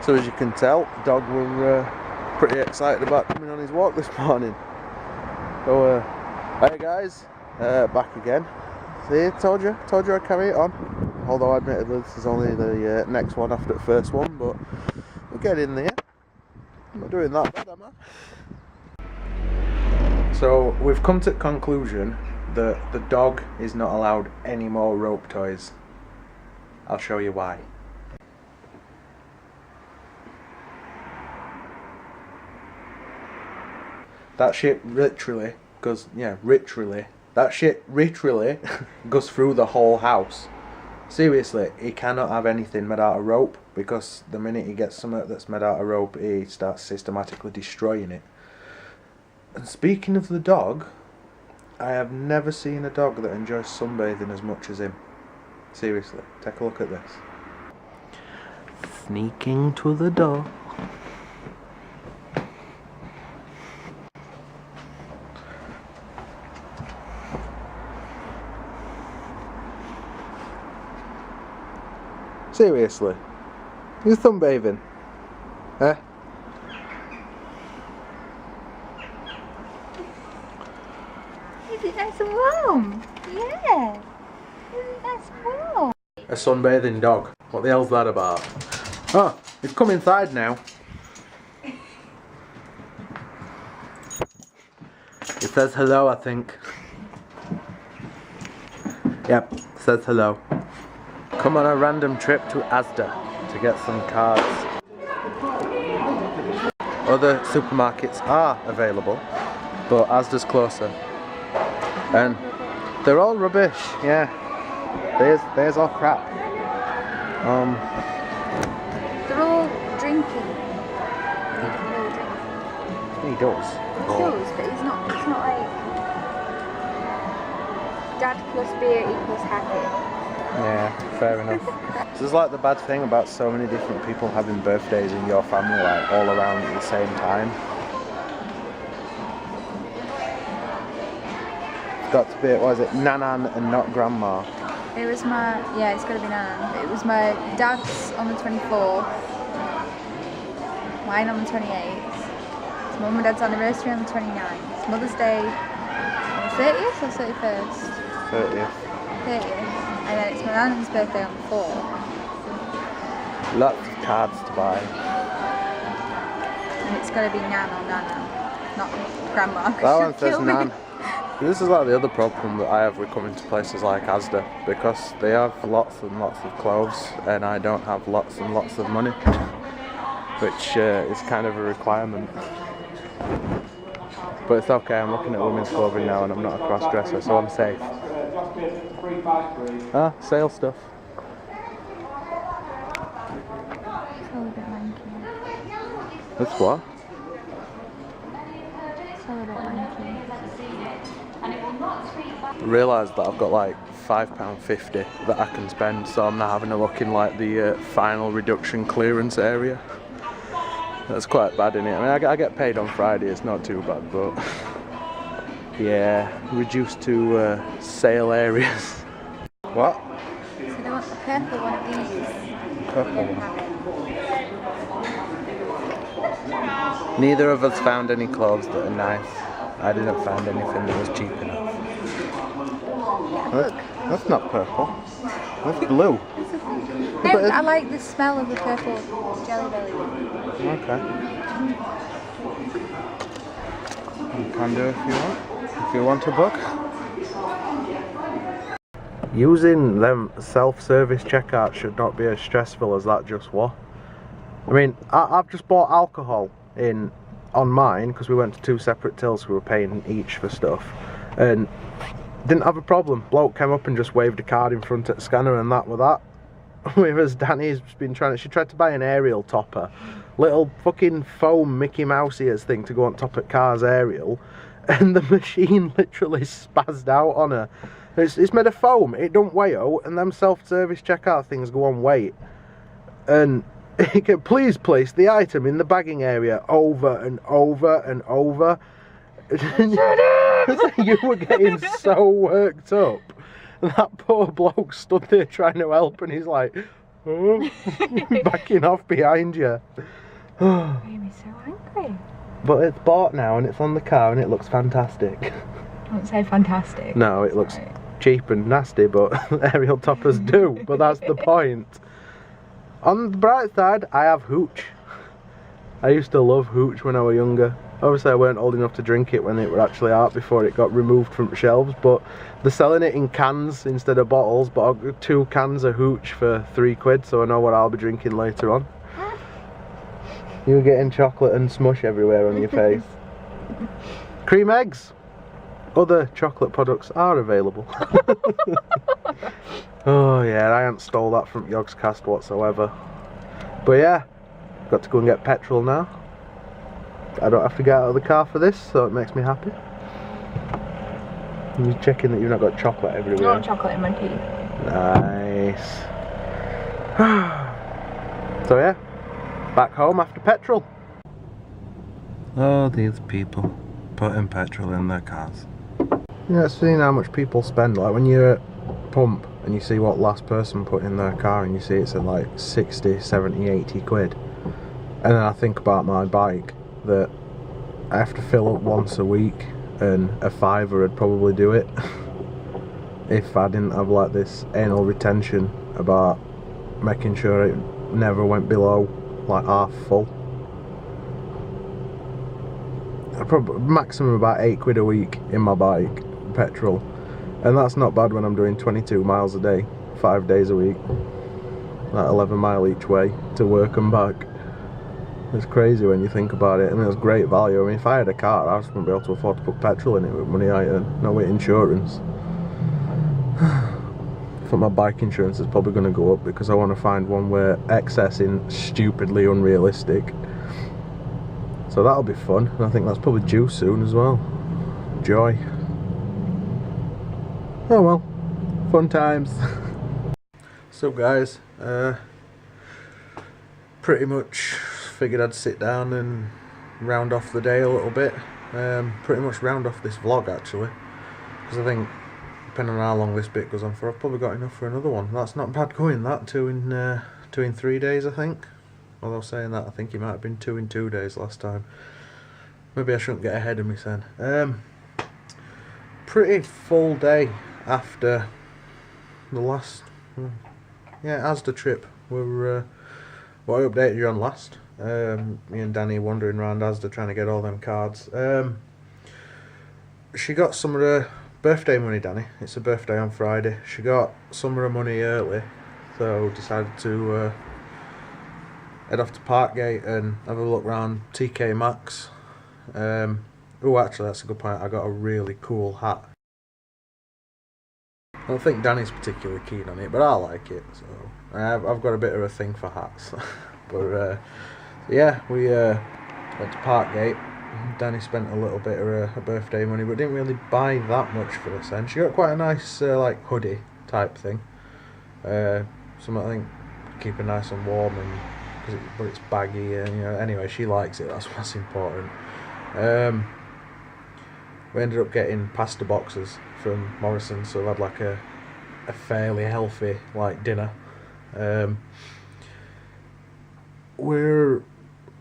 So as you can tell, dog were pretty excited about coming on his walk this morning. So hey guys, back again. See, told you I'd carry it on. Although admittedly this is only the next one after the first one, but we'll get in there. I'm not doing that bad, am I? So we've come to the conclusion that the dog is not allowed any more rope toys. I'll show you why. That shit literally goes, that shit literally goes through the whole house. Seriously, he cannot have anything made out of rope, because the minute he gets something that's made out of rope, he starts systematically destroying it. And speaking of the dog, I have never seen a dog that enjoys sunbathing as much as him. Seriously, take a look at this. Sneaking to the door. Seriously, you're sunbathing, eh? Is it nice and warm? Yeah. Is it nice and warm? A sunbathing dog. What the hell's that about? Oh, he's come inside now. It says hello, I think. Yep, says hello. Come on a random trip to Asda to get some cards. Other supermarkets are available, but Asda's closer. And they're all rubbish, yeah. There's all crap. They're all drinking. He does. He does, but it's not like dad plus beer equals happy. Yeah, fair enough. This is like the bad thing about so many different people having birthdays in your family, like all around at the same time. It's got to be, what is it, Nanan and not Grandma? It was it's got to be Nanan. It was my dad's on the 24th, mine on the 28th, it's mum and dad's anniversary on the 29th, it's Mother's Day on the 30th or 31st? 30th. 30th. And then it's my nan's birthday on the 4th. Lots of cards to buy. And it's got to be Nan or Nana, not Grandma. That one says Nan. This is like the other problem that I have with coming to places like Asda, because they have lots and lots of clothes and I don't have lots and lots of money, which is kind of a requirement. But it's okay, I'm looking at women's clothing now and I'm not a cross-dresser, so I'm safe. Ah, sale stuff. It's all a bit lanky. That's what? It's all a bit lanky. I realised that I've got like £5.50 that I can spend, so I'm now having a look in like the final reduction clearance area. That's quite bad, isn't it? I mean, I get paid on Friday, it's not too bad, but yeah, reduced to sale areas. What? So they want the purple one of these. Purple one. Neither of us found any clothes that are nice. I didn't find anything that was cheap enough. That's not purple. That's blue. No, I like the smell of the purple Jelly Belly. Okay. You can do if you want. If you want a book. Using them self-service checkouts should not be as stressful as that just was. I mean, I've just bought alcohol on mine because we went to 2 separate tills, we were paying each for stuff, and didn't have a problem. Bloke came up and just waved a card in front of the scanner and that was that. Whereas Danny's been she tried to buy an aerial topper, little fucking foam Mickey Mouse ears thing to go on top of car's aerial, and the machine literally spazzed out on her. It's made of foam, it don't weigh out, and them self-service checkout things go on weight. And it can, please place the item in the bagging area over and over and over. You were getting so worked up. That poor bloke stood there trying to help, and he's like, Backing off behind you. Made me so angry. But it's bought now and it's on the car and it looks fantastic. I won't say fantastic. No, it looks cheap and nasty, but aerial toppers do. But that's the point. On the bright side, I have hooch. I used to love hooch when I was younger. Obviously I weren't old enough to drink it when it were actually out before it got removed from shelves, but they're selling it in cans instead of bottles, but I've got 2 cans of hooch for £3, so I know what I'll be drinking later on. You're getting chocolate and smush everywhere on your face. Cream eggs. Other chocolate products are available. Oh yeah, I haven't stole that from Yogscast whatsoever. But yeah, got to go and get petrol now. I don't have to get out of the car for this, so it makes me happy. You're checking that you've not got chocolate everywhere. Not chocolate in my teeth. Nice. So yeah, back home after petrol. Oh, these people putting petrol in their cars. Yeah, seeing how much people spend, like when you're at pump and you see what last person put in their car and you see it's at like 60, 70, 80 quid. And then I think about my bike, that I have to fill up once a week and a £5 would probably do it. If I didn't have like this anal retention about making sure it never went below like half full. I probably maximum about 8 quid a week in my bike, petrol. And that's not bad when I'm doing 22 miles a day, 5 days a week. Like 11 mile each way to work and back. It's crazy when you think about it. I mean, it's great value. I mean, if I had a car, I just wouldn't be able to afford to put petrol in it with money I earn. No, with insurance. I think my bike insurance is probably going to go up because I want to find one where excess is stupidly unrealistic. So that'll be fun. And I think that's probably due soon as well. Joy. Oh well. Fun times. So guys, pretty much figured I'd sit down and round off the day a little bit. Pretty much round off this vlog actually, because I think depending on how long this bit goes on for, I've probably got enough for another one. That's not bad going, that. 2 in 3 days I think. Although saying that, I think it might have been 2 in 2 days last time. Maybe I shouldn't get ahead of myself. Pretty full day after the last Asda trip. We're what I updated you on last. Me and Danny wandering around Asda trying to get all them cards. She got some of her birthday money, Danny. It's her birthday on Friday. She got some of her money early, so decided to head off to Parkgate and have a look around TK Maxx. Oh, actually, that's a good point. I got a really cool hat. I don't think Danny's particularly keen on it, but I like it. So I've got a bit of a thing for hats. But yeah, we went to Parkgate. Danny spent a little bit of her birthday money, but didn't really buy that much for us. And she got quite a nice like hoodie type thing. Something I think keep her nice and warm, and but it's baggy. And you know, anyway, she likes it. That's what's important. We ended up getting pasta boxes from Morrison's, so we had like a fairly healthy like dinner. We're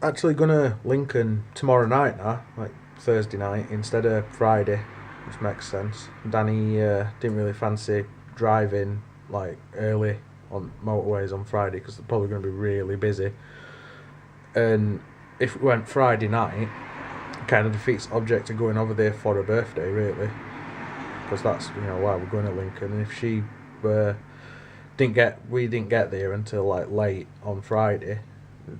actually gonna Lincoln tomorrow night now, like Thursday night instead of Friday, which makes sense. Danny didn't really fancy driving like early on motorways on Friday because they're probably going to be really busy. And if we went Friday night, kind of defeats the object of going over there for her birthday, really, because that's, you know, why we're going to Lincoln. And if she we didn't get there until like late on Friday, it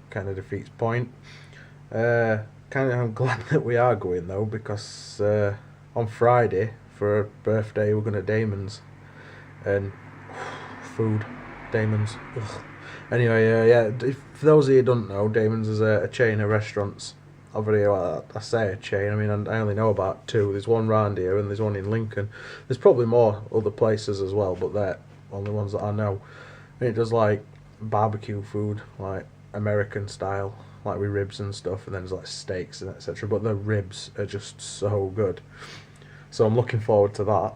kind of defeats the point. I'm glad that we are going though, because on Friday for her birthday we're going to Damon's, and food, Damon's. Ugh. Anyway, yeah, for those of you who don't know, Damon's is a chain of restaurants over here. Well, I say a chain, I mean I only know about 2. There's one round here and there's one in Lincoln. There's probably more other places as well, but they're only ones that I know. And it does like barbecue food, like American style, like with ribs and stuff, and then there's like steaks and etc. But the ribs are just so good, so I'm looking forward to that.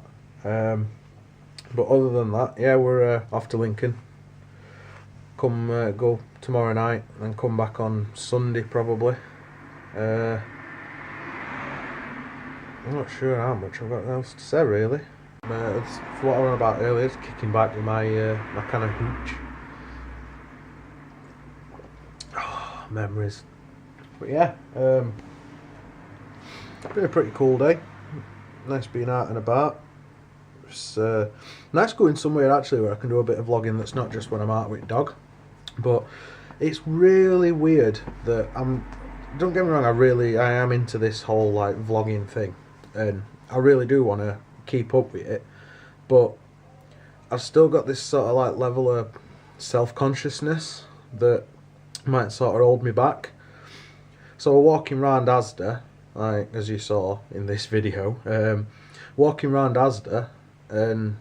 But other than that, yeah, we're off to Lincoln. come go tomorrow night and come back on Sunday probably. I'm not sure how much I've got else to say really. It's what I was on about earlier, it's kicking back to my my kind of hooch. Oh, memories. But yeah, been a pretty cool day. Nice being out and about. It's nice going somewhere actually where I can do a bit of vlogging that's not just when I'm out with dog. But it's really weird that don't get me wrong, I am into this whole like vlogging thing, and I really do want to keep up with it, but I've still got this sort of like level of self-consciousness that might sort of hold me back. So we're walking around Asda, like as you saw in this video, walking around Asda, and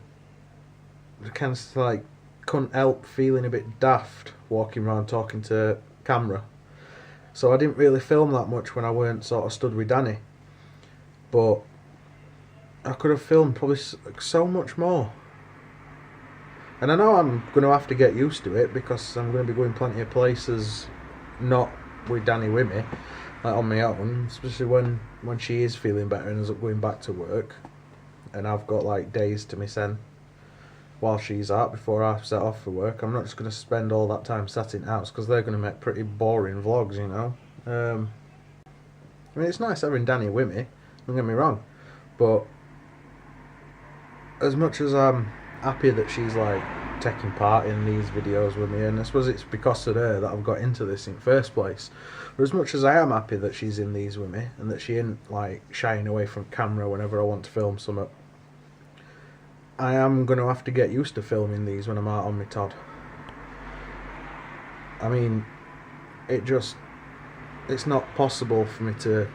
I kind of like couldn't help feeling a bit daft walking around talking to camera. So I didn't really film that much when I weren't sort of stood with Danny, but I could have filmed probably so much more. And I know I'm going to have to get used to it because I'm going to be going plenty of places not with Danny with me, like on my own, especially when she is feeling better and ends up going back to work, and I've got like days to myself while she's out before I set off for work. I'm not just going to spend all that time sat in the house because they're going to make pretty boring vlogs, you know. I mean, it's nice having Danny with me, don't get me wrong, but as much as I'm happy that she's like taking part in these videos with me, and I suppose it's because of her that I've got into this in the first place, but as much as I am happy that she's in these with me and that she ain't like shying away from camera whenever I want to film something, I am going to have to get used to filming these when I'm out on my Todd. I mean, it's not possible for me to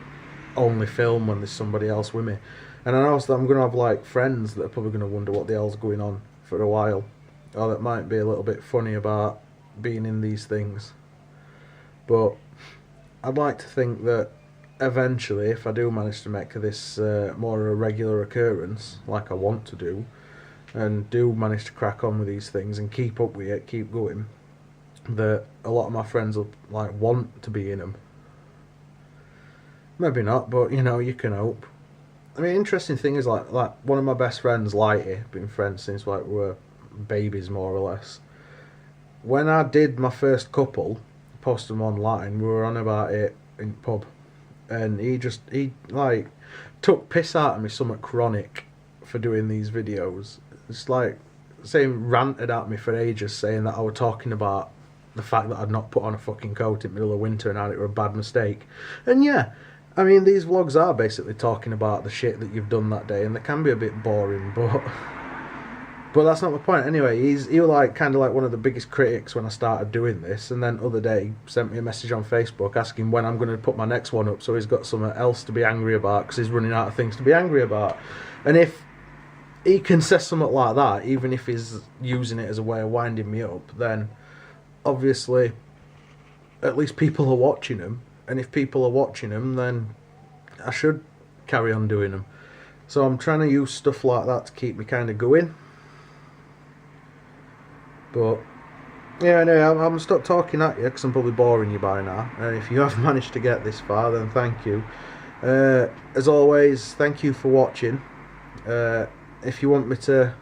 only film when there's somebody else with me. And I know that I'm going to have like friends that are probably going to wonder what the hell's going on for a while, or that might be a little bit funny about being in these things. But I'd like to think that eventually, if I do manage to make this more a regular occurrence, like I want to do, and do manage to crack on with these things and keep up with it, keep going, that a lot of my friends will like want to be in them. Maybe not, but you know, you can hope. I mean, interesting thing is like one of my best friends, Lighty, been friends since like we were babies more or less. When I did my first couple, posted them online, we were on about it in the pub, and he like took piss out of me somewhat chronic for doing these videos. It's like ranted at me for ages, saying that I was talking about the fact that I'd not put on a fucking coat in the middle of winter and how it were a bad mistake. And yeah, I mean, these vlogs are basically talking about the shit that you've done that day, and they can be a bit boring, but that's not my point. Anyway, he was like kind of like one of the biggest critics when I started doing this, and then other day he sent me a message on Facebook asking when I'm going to put my next one up, so he's got something else to be angry about because he's running out of things to be angry about. And if he can say something like that, even if he's using it as a way of winding me up, then obviously at least people are watching him. And if people are watching them, then I should carry on doing them. So I'm trying to use stuff like that to keep me kind of going. But yeah, anyway, I'm going to stop talking at you because I'm probably boring you by now. And if you have managed to get this far, then thank you. As always, thank you for watching. If you want to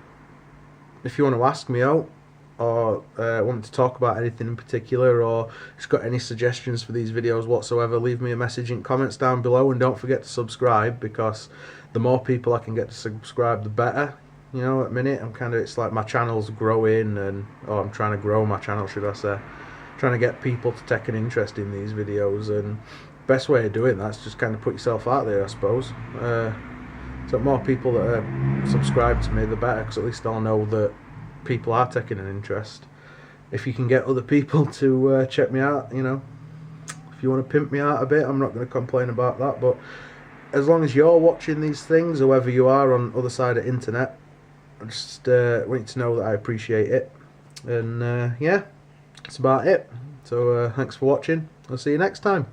ask me out, or want to talk about anything in particular, or just got any suggestions for these videos whatsoever, leave me a message in comments down below, and don't forget to subscribe, because the more people I can get to subscribe, the better. You know, at the minute it's like my channel's growing, and I'm trying to grow my channel, should I say, trying to get people to take an interest in these videos, and best way of doing that's just kind of put yourself out there, I suppose. So the more people that are subscribed to me, the better, because at least I'll know that people are taking an interest. If you can get other people to check me out, you know, if you want to pimp me out a bit, I'm not going to complain about that. But as long as you're watching these things, whoever you are on the other side of the internet, I just want you to know that I appreciate it. And yeah, that's about it. So thanks for watching. I'll see you next time.